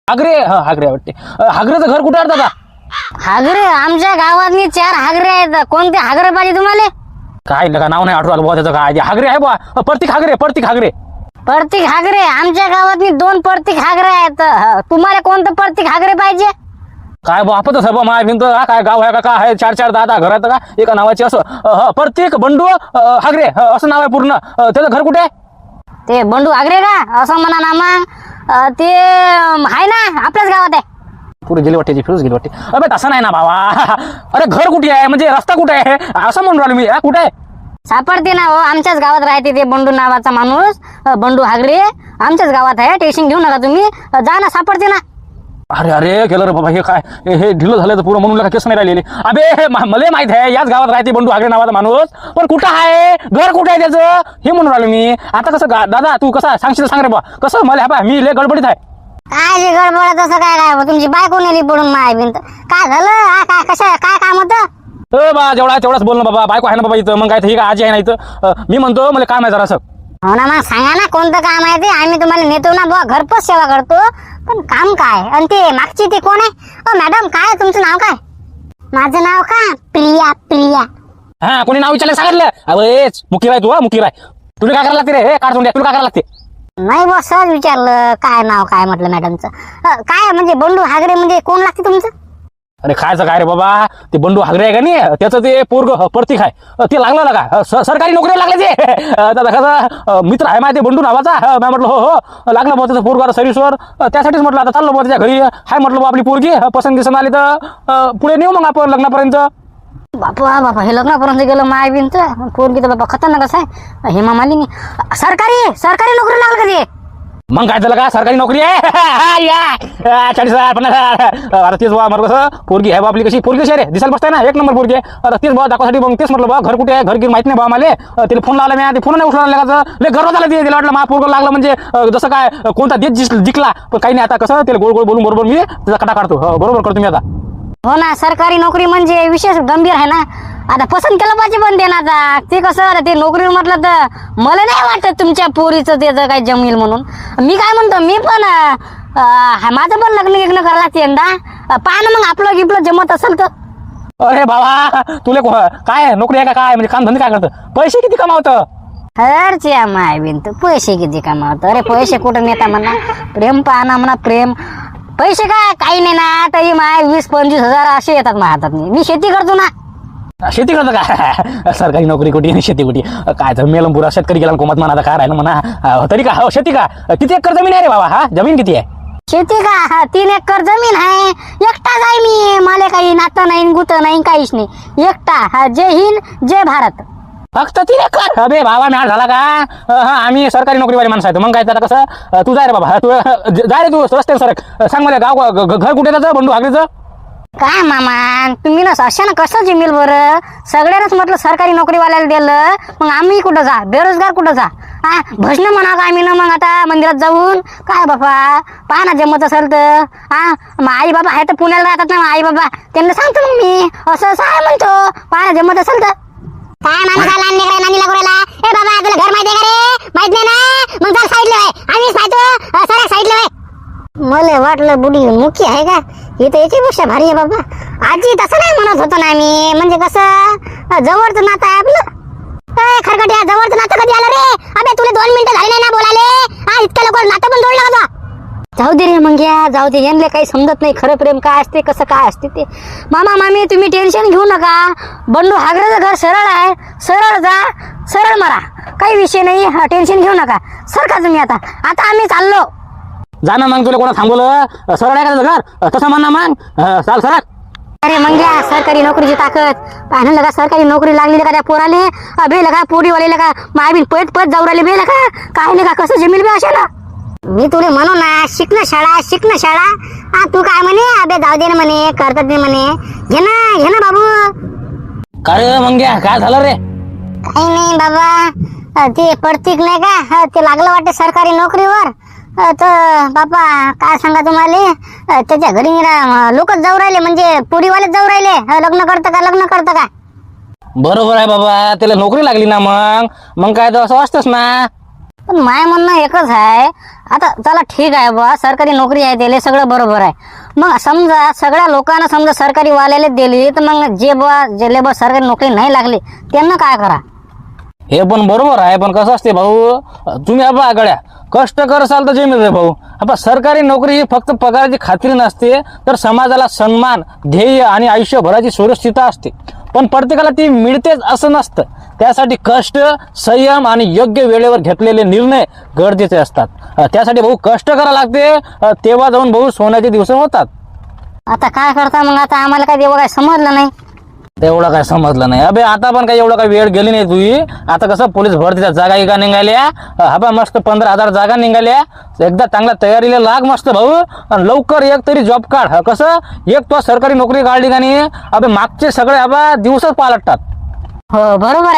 हागरे, हा हागरे वाटते. हागरेचं घर कुठे आहे दादा? हागरे आमच्या गावातनी 4 हागरे आहेत. कोणते हागरे पाहिजे तुम्हाला? काय लगा नाव नाही आठवलं बुवा त्याचं. काय हागरे आहे बुवा, प्रतीक हागरे, प्रतीक हागरे. प्रतीक हागरे आमच्या गावातनी 2 प्रतीक हागरे आहेत. तुम्हाला कोणतं प्रतीक हागरे पाहिजे? काय बुवा आपण तर माय भिंत काय गाव आहे का? काय आहे 4-4 10 घर आहेत का एका नावाचे? असं प्रतीक बंडू हागरे असं नाव आहे पूर्ण. त्याचं घर कुठे आहे? ते बंडू हागरे का असं म्हणा ना मग. ते आहे ना आपल्याच गावात आहे. पुरी गेली वाटते, फिरूच गेली वाटते. अबे तसं नाही ना बाबा. अरे घर कुठे आहे म्हणजे रस्ता कुठे आहे असं म्हणून राहिलो मी. कुठे आहे? सापडते ना हो, आमच्याच गावात राहते ते बंडू नावाचा माणूस. बंडू हागरे आमच्याच गावात आहे. टेन्शन घेऊ नका तुम्ही, जा ना, सापडते ना. अरे अरे केलं रे बाबा. हे काय हे ढिलं झालं तर पुरं म्हणून लगा केस नाही राहिलेले. अबे हे मला माहित आहे याच गावात राहते बंडू हागरे नावाचा माणूस. पण कुठं आहे घर, कुठे आहे त्याचं हे म्हणून राहिलो मी. आता कसं दादा तू कसं सांगशील सांग रे बा. कसं मला बा मी लय गडबडीत आहे. काय जे गडबड तसं काय तुमची बायको नेली पडून माय भिंत. काय झालं? काय कसं काय काम होतं? बा जेवढा तेवढाच बोल ना बाबा. बायको आहे ना बाबा इथं. मग काय ही का आजी आहे ना इथं. मी म्हणतो मला काम आहे जरासं. हो ना, मग सांगा ना कोणतं काम आहे ते. आम्ही तुम्हाला नेतो ना बुवा, घरपोच सेवा करतो. पण काम काय? आणि ते मागची ते कोण आहे? मॅडम काय तुमचं नाव काय? माझं नाव का प्रिया. प्रिया. हा कोणी नाव विचारलं सांगितलं? अवेच मुकीबाई तू मुकीबाई. तुला काय करायला लागते रे? हे काढून द्या. तुला काय करायला लागते? नाही बुवा, सहज विचारलं काय नाव काय म्हटलं मॅडमचं. काय म्हणजे बंडू हागरे म्हणजे कोण लागते तुमचं? अरे खायचं काय रे बाबा. ते बंडू हागरे आहे का नाही त्याचं ते पोरग प्रतीक आहे. ते लागलं का सरकारी नोकरी लागले ते. दादा कसं मित्र आहे माहिती बंडू नावाचा. मी म्हटलं हो लागलं बुवा त्याचं पोरग सर्व्हिसवर. त्यासाठीच म्हटलं आता चाललो बुवा त्याच्या घरी. हाय म्हटलं आपली पोरगी पसंत दिसून आली तर पुढे नेऊ मग आपण लग्नापर्यंत. बापा बापा, हे लग्नापर्यंत गेलं माय बिनच. पोरगी तर बाबा खतरनाकच आहे. हेमा मालिनी सरकारी नोकरी लागलं का ते? मग काय झालं का सरकारी नोकरी आहे. 40,000 50,000. अरे तेच बा मग कसं पोरगी आहे बा आपली. कशी पोरगी कशी आहे रे दिसायला बसताय ना 1 नंबर पोरगी आहे. अरे तेच बा दाखवासाठी मग तेच म्हटलं बा घर कुठे आहे घर माहित नाही बा मला. तिला फोन लावला मी. ते फोन नाही उचलला का लय गर्व झाला. तिला वाटलं मा पोरग लागलं म्हणजे जसं काय कोणता देश जिंकला. पण काही नाही आता कसं त्याला गोल गोल बोलून बरोबर मी त्याचा कटा काढतो. बरोबर करतो मी आता. हो ना, सरकारी नोकरी म्हणजे विशेष गंभीर आहे ना. आता पसंत केलं पाहिजे पण ते ना. आता ते कसं ते नोकरी म्हटलं तर मला नाही वाटत तुमच्या पोरीचं त्याचं काही जमील म्हणून. मी काय म्हणतो मी पण माझं पण लग्न करायला लागते यंदा. पहा ना मग आपलं गिपलं जमत असेल तर. अरे बाबा तुला काय नोकरी आहे का काय म्हणजे काम धंदे काय करतं? पैसे किती कमावतं? हरच्या माय बिन तू पैसे किती कमावतो? अरे पैसे कुठं नेता म्हणा. प्रेम पाहना म्हणा प्रेम. पैसे काय काही नाही ना. तरी माय 20-25 हजार असे येतात माझ्या हातात. मी शेती करतो ना. शेती करतं का? सरकारी नोकरी कुठे आणि शेती कुठे? काय तर मेलम पुरा शेतकरी गेला कोमत म्हणा. आता काय राहिलं म्हणा. तरी का हो शेती का किती एकर जमीन आहे रे बाबा? हा जमीन किती आहे? शेती का 3 एकर जमीन आहे. एकटाच आहे मी. मला काही नातं नाही गुतं नाही काहीच नाही. एकटा. जय हिंद जय भारत. फक्त 3 एकर? अबे बाबा मॅळ झाला का? आम्ही सरकारी नोकरीवाले माणसं आहे. मग काय त्याला कसं तू जाय रे बाबा. तू जाय रे तू रस्त्यावर सरक. सांग मला गाव घर कुठे त्याचं बंडू हागरेचं? काय मामा तुम्ही ना अशानं कसं जिमेल बरं? सगळ्यांनाच म्हटलं सरकारी नोकरीवाल्याला दिलं. मग आम्ही कुठं जा? बेरोजगार कुठं जा? भजन म्हणा का आम्ही ना मग आता मंदिरात जाऊन काय बाबा पहा ना जमत असेल तर. मग आई बाबा आहे तर पुण्याला राहतात ना. आई बाबा त्यांना सांगतो मग मी असं आहे म्हणतो. पहा ना जमत असेल तर. काय मामा काय लहान लेकरं नानीला गुराला. ए बाबा तुला घर माहिती आहे का रे? माहित नाही ना? मग चल साईडला आहे. आम्हीच पाहतो सर साईडला आहे. मला वाटलं बुडी मुखी आहे का? हे तर याच्यापेक्षा भारी आहे बाबा. आजी तसं नाही म्हणत होतो ना मी. म्हणजे कसं जवळचं नातं आहे आपलं. खरकट्या जवळचं नातं कधी आलं रे? अबे तुला 2 मिनिटं झाले नाही ना बोलाले. इतक्या लवकर नातं पण जोडलं का? जाऊ दे रे मग या जाऊ दे. यांना काही समजत नाही खरं प्रेम काय असते कसं काय असते ते. मामा मामी तुम्ही टेन्शन घेऊ नका. बंडू हागरेचं घर सरळ आहे. सरळ जा सरळ मरा. काही विषय नाही. टेन्शन घेऊ नका. सरका तुम्ही आता आम्ही चाललो. जा ना मग. तुला कोणा थांबवलं? सरळ आहे का त्याचं घर? तसं म्हण ना मग. चाल सरळ. अरे मग या सरकारी नोकरीची ताकद पाहिलं लगा. सरकारी नोकरी लागली का त्या पोराले. अबे लगा पोरीवाले लगा मायबीन पळत जाऊ राहिले बे लगा. काय लगा कसं जमील बे अशा ना. मी तुला म्हणू ना शिकणं शाळा. तू काय म्हणे? अबे जाऊ दे ना म्हणे करतात नाही म्हणे. घे ना बाबू. काय मग काय झालं रे? काही नाही बाबा. ते प्रतीक नाही का ते लागलं वाटते सरकारी नोकरीवर. तर बाबा काय सांगा तुम्हाला. त्याच्या घरी लोकच जाऊ राहिले म्हणजे पोरीवालेच जाऊ राहिले. लग्न करतं का? बरोबर आहे बाबा. त्याला नोकरी लागली ना मग काय तर असं असतंच ना. पण माय म्हणणं एकच आहे, आता चला ठीक आहे बा, सरकारी नोकरी आहे त्याला सगळं बरोबर आहे. मग समजा सगळ्या लोकांना समजा सरकारी वाल्याला दिली, तर मग ज्याला बा सरकारी नोकरी नाही लागली त्यांना काय करा? हे पण बरोबर आहे, पण कसं असते भाऊ, तुम्ही आबा गड्या कष्ट करसाल तर जमीन रे भाऊ. आता सरकारी नोकरी ही फक्त पगाराची खात्री नसते, तर समाजाला सन्मान, ध्येय आणि आयुष्यभराची सुरक्षितता असते. पण प्रत्येकाला ती मिळतेच असं नसतं. त्यासाठी कष्ट, संयम आणि योग्य वेळेवर घेतलेले निर्णय गरजेचे असतात. त्यासाठी भाऊ कष्ट करावं लागते, तेव्हा जाऊन भाऊ सोन्याचे दिवस होतात. आता काय करता मग? आता आम्हाला काय तेवढं काय समजलं नाही. एवढं काय समजलं नाही अबे. आता पण काही एवढं काही वेळ गेली नाही तुझी. आता कसं पोलीस भरतीच्या जागा एका निघाल्या, हा मस्त 15,000 जागा निघाल्या. एकदा चांगल्या तयारीला लाग मस्त भाऊ, आणि लवकर एक तरी जॉब काढ. कसं एक तो सरकारी नोकरी काढली का नाही अबे, मागचे सगळे आबा दिवसच पालटतात. हो बरोबर आहे.